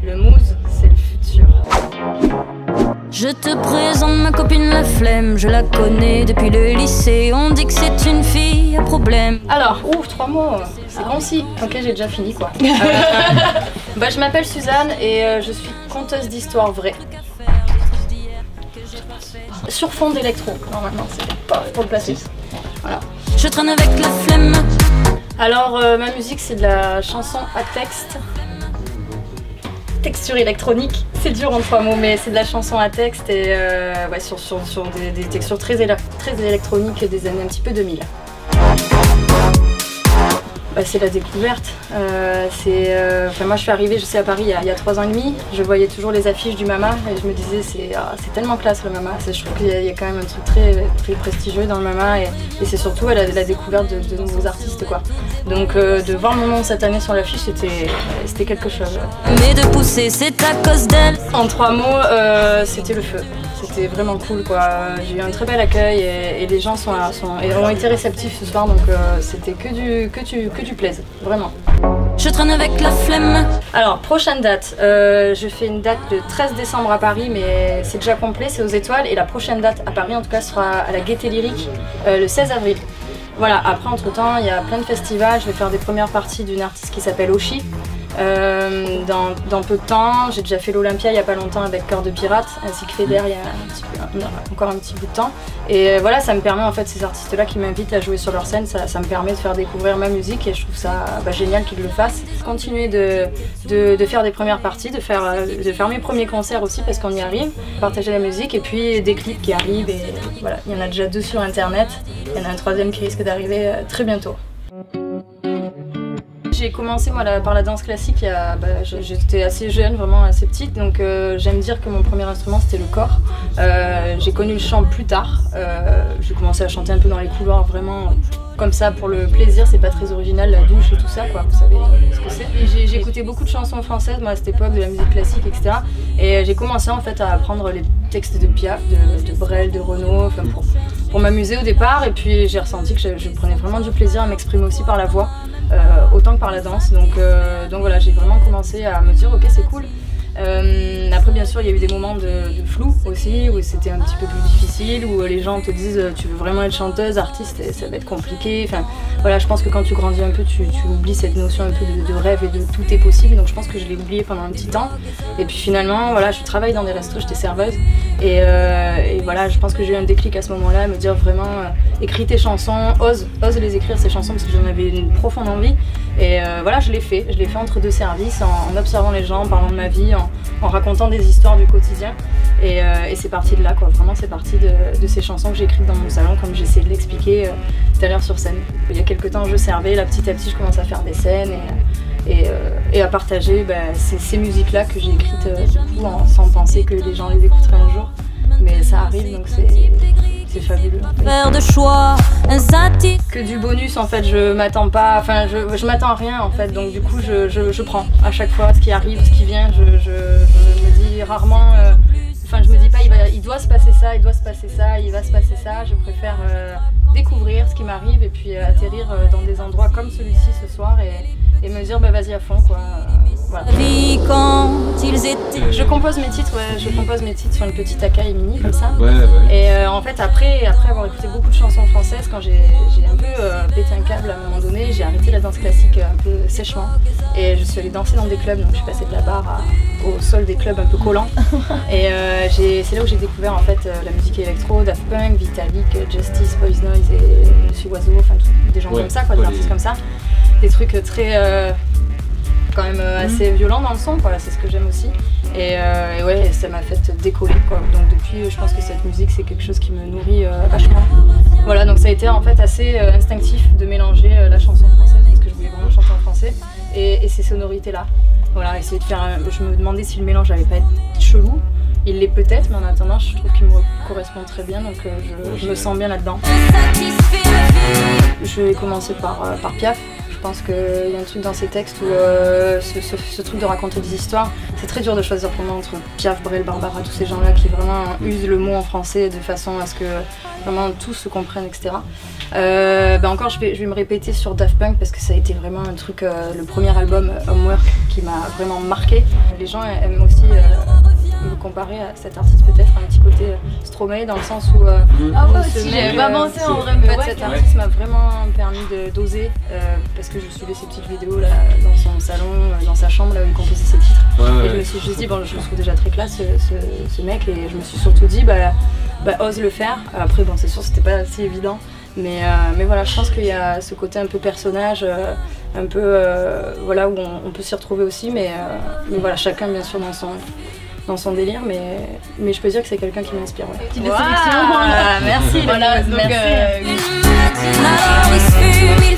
Le mousse, c'est le futur. Je te présente ma copine la flemme, je la connais depuis le lycée, on dit que c'est une fille à problème. Alors, 3 mots, c'est concis. Ok, j'ai déjà fini quoi. Je m'appelle Suzanne et je suis conteuse d'histoires vraies. Sur fond d'électro, normalement, c'est pas pour le placer. Voilà. Je traîne avec la flemme. Alors, ma musique, c'est de la chanson à texte. Texture électronique, c'est dur en 3 mots, mais c'est de la chanson à texte et sur des textures très électroniques des années un petit peu 2000. C'est la découverte. Moi je suis arrivée, à Paris il y a 3 ans et demi. Je voyais toujours les affiches du MAMA et je me disais c'est tellement classe le MAMA. Je trouve qu'il y a quand même un truc très prestigieux dans le MAMA et c'est surtout la découverte de nouveaux artistes quoi. Donc de voir mon nom cette année sur l'affiche c'était quelque chose. Mais de pousser c'est à cause d'elle. En 3 mots, c'était le feu. C'était vraiment cool quoi. J'ai eu un très bel accueil et les gens ont été réceptifs ce soir donc c'était que du plaisir, vraiment. Je traîne avec la flemme. Alors, prochaine date, je fais une date le 13 décembre à Paris, mais c'est déjà complet, c'est aux Étoiles. Et la prochaine date à Paris, en tout cas, sera à la Gaîté Lyrique le 16 avril. Voilà, après, entre-temps, il y a plein de festivals. Je vais faire des premières parties d'une artiste qui s'appelle Oshi. Dans peu de temps, j'ai déjà fait l'Olympia il n'y a pas longtemps avec Cœur de Pirate, ainsi que Feder il y a encore un petit bout de temps. Et voilà, ça me permet en fait, ces artistes-là qui m'invitent à jouer sur leur scène, ça me permet de faire découvrir ma musique et je trouve ça génial qu'ils le fassent. Continuer de faire des premières parties, de faire mes premiers concerts aussi parce qu'on y arrive, partager la musique et puis des clips qui arrivent et voilà, il y en a déjà 2 sur internet, il y en a un 3e qui risque d'arriver très bientôt. J'ai commencé moi, par la danse classique, j'étais assez jeune, vraiment assez petite, donc j'aime dire que mon premier instrument c'était le corps. J'ai connu le chant plus tard, j'ai commencé à chanter un peu dans les couloirs, vraiment comme ça pour le plaisir, c'est pas très original, la douche et tout ça, quoi, vous savez ce que c'est. J'ai écouté beaucoup de chansons françaises moi, à cette époque, de la musique classique, etc. Et j'ai commencé en fait à apprendre les textes de Piaf, de Brel, de Renaud, pour m'amuser au départ, et puis j'ai ressenti que je prenais vraiment du plaisir à m'exprimer aussi par la voix. Autant que par la danse, donc voilà, j'ai vraiment commencé à me dire ok c'est cool. Après bien sûr il y a eu des moments de flou aussi où c'était un petit peu plus difficile, où les gens te disent tu veux vraiment être chanteuse, artiste, et ça va être compliqué. Enfin voilà, je pense que quand tu grandis un peu tu oublies cette notion un peu de rêve et de tout est possible, donc je pense que je l'ai oublié pendant un petit temps. Et puis finalement voilà, je travaille dans des restos, j'étais serveuse et voilà, je pense que j'ai eu un déclic à ce moment-là, à me dire vraiment écris tes chansons, ose les écrire ces chansons parce que j'en avais une profonde envie. Et voilà, je l'ai fait entre 2 services, en observant les gens, en parlant de ma vie, en racontant des histoires du quotidien. Et c'est parti de là, quoi. Vraiment, c'est parti de ces chansons que j'ai écrites dans mon salon, comme j'essaie de l'expliquer tout à l'heure sur scène. Il y a quelques temps, je servais, là, petit à petit, je commence à faire des scènes et à partager ces musiques-là que j'ai écrites du coup, sans penser que les gens les écouteraient un jour. Mais ça arrive, donc c'est fabuleux. Faire de choix, que du bonus en fait, je m'attends pas, enfin je m'attends à rien en fait, donc du coup je prends à chaque fois ce qui arrive, ce qui vient, je me dis rarement, je me dis pas il doit se passer ça, il va se passer ça, je préfère découvrir ce qui m'arrive et puis atterrir dans des endroits comme celui-ci ce soir et me dire vas-y à fond quoi. Voilà. Quand ils étaient... Je compose mes titres sur une petite Akai mini comme ça. Ouais. Et en fait après avoir écouté beaucoup de chansons françaises, quand j'ai un peu pété un câble à un moment donné, j'ai arrêté la danse classique un peu sèchement et je suis allée danser dans des clubs, donc je suis passée de la barre au sol des clubs un peu collants. Et c'est là où j'ai découvert en fait la musique électro, Daft Punk, Vitalik, Justice, Boys Noise et Monsieur Oiseau, enfin des gens comme ça, quoi, des artistes comme ça, des trucs très quand même assez violent dans le son, quoi, c'est ce que j'aime aussi. Et ouais, ça m'a fait décoller, quoi. Donc depuis, je pense que cette musique, c'est quelque chose qui me nourrit vachement. Voilà, donc ça a été en fait assez instinctif de mélanger la chanson française, parce que je voulais vraiment chanter en français, et ces sonorités-là. Voilà, essayer de faire je me demandais si le mélange n'allait pas être chelou. Il l'est peut-être, mais en attendant, je trouve qu'il me correspond très bien, donc je me sens bien là-dedans. Je vais commencer par Piaf. Je pense qu'il y a un truc dans ces textes où ce truc de raconter des histoires, c'est très dur de choisir pour moi entre Piaf, Brel, Barbara, tous ces gens-là qui vraiment usent le mot en français de façon à ce que vraiment tous se comprennent, etc. Encore, je vais me répéter sur Daft Punk parce que ça a été vraiment un truc, le premier album Homework qui m'a vraiment marqué. Les gens aiment aussi me comparer à cet artiste peut-être un petit côté Stromae dans le sens où si j'avais pas pensé en vrai, mais cet artiste m'a vraiment permis d'oser parce que je suivais ses petites vidéos là dans son salon, dans sa chambre là où il composait ses titres et je me suis juste dit bon, je le trouve déjà très classe ce mec et je me suis surtout dit ose le faire. Après bon, c'est sûr c'était pas si évident. Mais voilà, je pense qu'il y a ce côté un peu personnage, un peu voilà, où on peut s'y retrouver aussi, mais voilà, chacun bien sûr dans son délire, mais je peux dire que c'est quelqu'un qui m'inspire. Ouais. Petite sélection. Merci, voilà, donc merci.